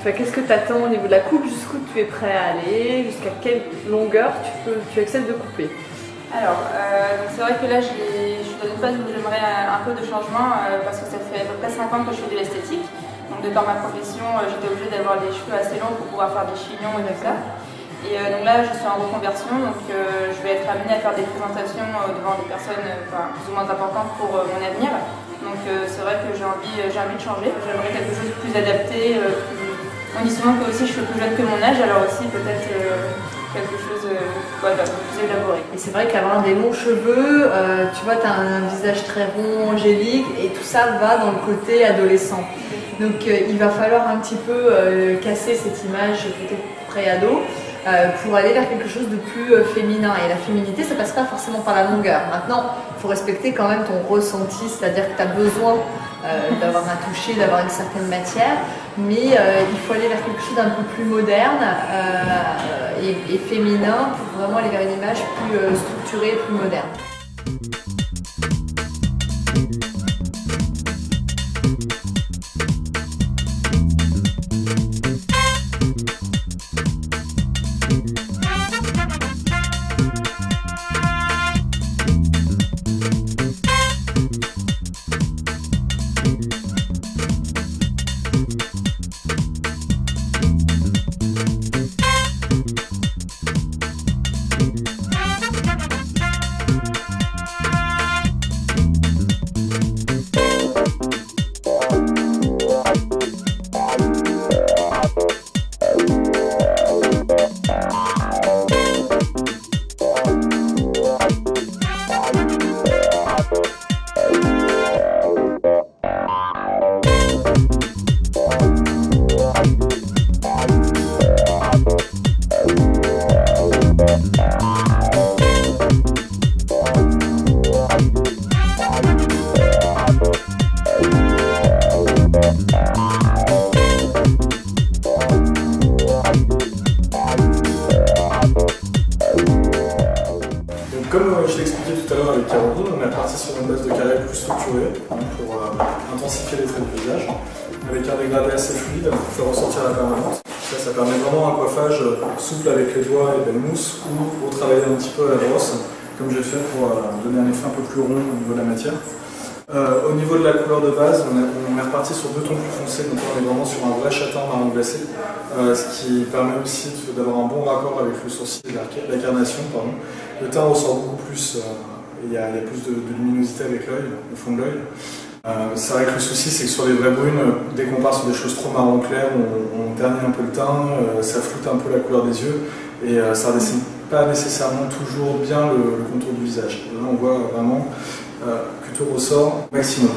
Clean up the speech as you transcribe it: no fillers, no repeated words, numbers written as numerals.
qu'est-ce que tu attends au niveau de la coupe? Jusqu'où tu es prêt à aller? Jusqu'à quelle longueur tu acceptes de couper? Alors, c'est vrai que là, je suis dans une phase où j'aimerais un peu de changement parce que ça fait à peu près 5 ans que je fais de l'esthétique. Donc, de par ma profession, j'étais obligée d'avoir les cheveux assez longs pour pouvoir faire des chignons et tout ça. Et donc là, je suis en reconversion, donc je vais être amenée à faire des présentations devant des personnes plus ou moins importantes pour mon avenir. Donc c'est vrai que j'ai envie de changer. J'aimerais quelque chose de plus adapté. On dit souvent que aussi je suis plus jeune que mon âge, alors aussi peut-être quelque chose de plus élaboré. Et c'est vrai qu'avoir des longs cheveux, tu vois, tu as un visage très rond, angélique, et tout ça va dans le côté adolescent. Donc il va falloir un petit peu casser cette image peut-être pré-ado pour aller vers quelque chose de plus féminin. Et la féminité, ça passe pas forcément par la longueur. Maintenant, il faut respecter quand même ton ressenti, c'est-à-dire que tu as besoin d'avoir un toucher, d'avoir une certaine matière, mais il faut aller vers quelque chose d'un peu plus moderne et féminin pour vraiment aller vers une image plus structurée, plus moderne. Comme je l'ai expliqué tout à l'heure avec Caroline, on est parti sur une base de carré plus structurée pour intensifier les traits du visage, avec un dégradé assez fluide pour faire ressortir la permanente. Ça permet vraiment un coiffage souple avec les doigts et belle mousse, ou pour travailler un petit peu à la brosse, comme j'ai fait pour donner un effet un peu plus rond au niveau de la matière. Au niveau de la couleur de base, on est reparti sur 2 tons plus foncés, donc on est vraiment sur un vrai châtain marron glacé, ce qui permet aussi d'avoir un bon raccord avec le sourcil et la carnation. Le teint ressort beaucoup plus, il y a plus de luminosité avec l'œil, le fond de l'œil. C'est vrai que le souci, c'est que sur les vraies brunes, dès qu'on part sur des choses trop marron clair, on ternit un peu le teint, ça floute un peu la couleur des yeux, et ça ne dessine pas nécessairement toujours bien le contour du visage. Là, on voit vraiment que tout ressort maximum.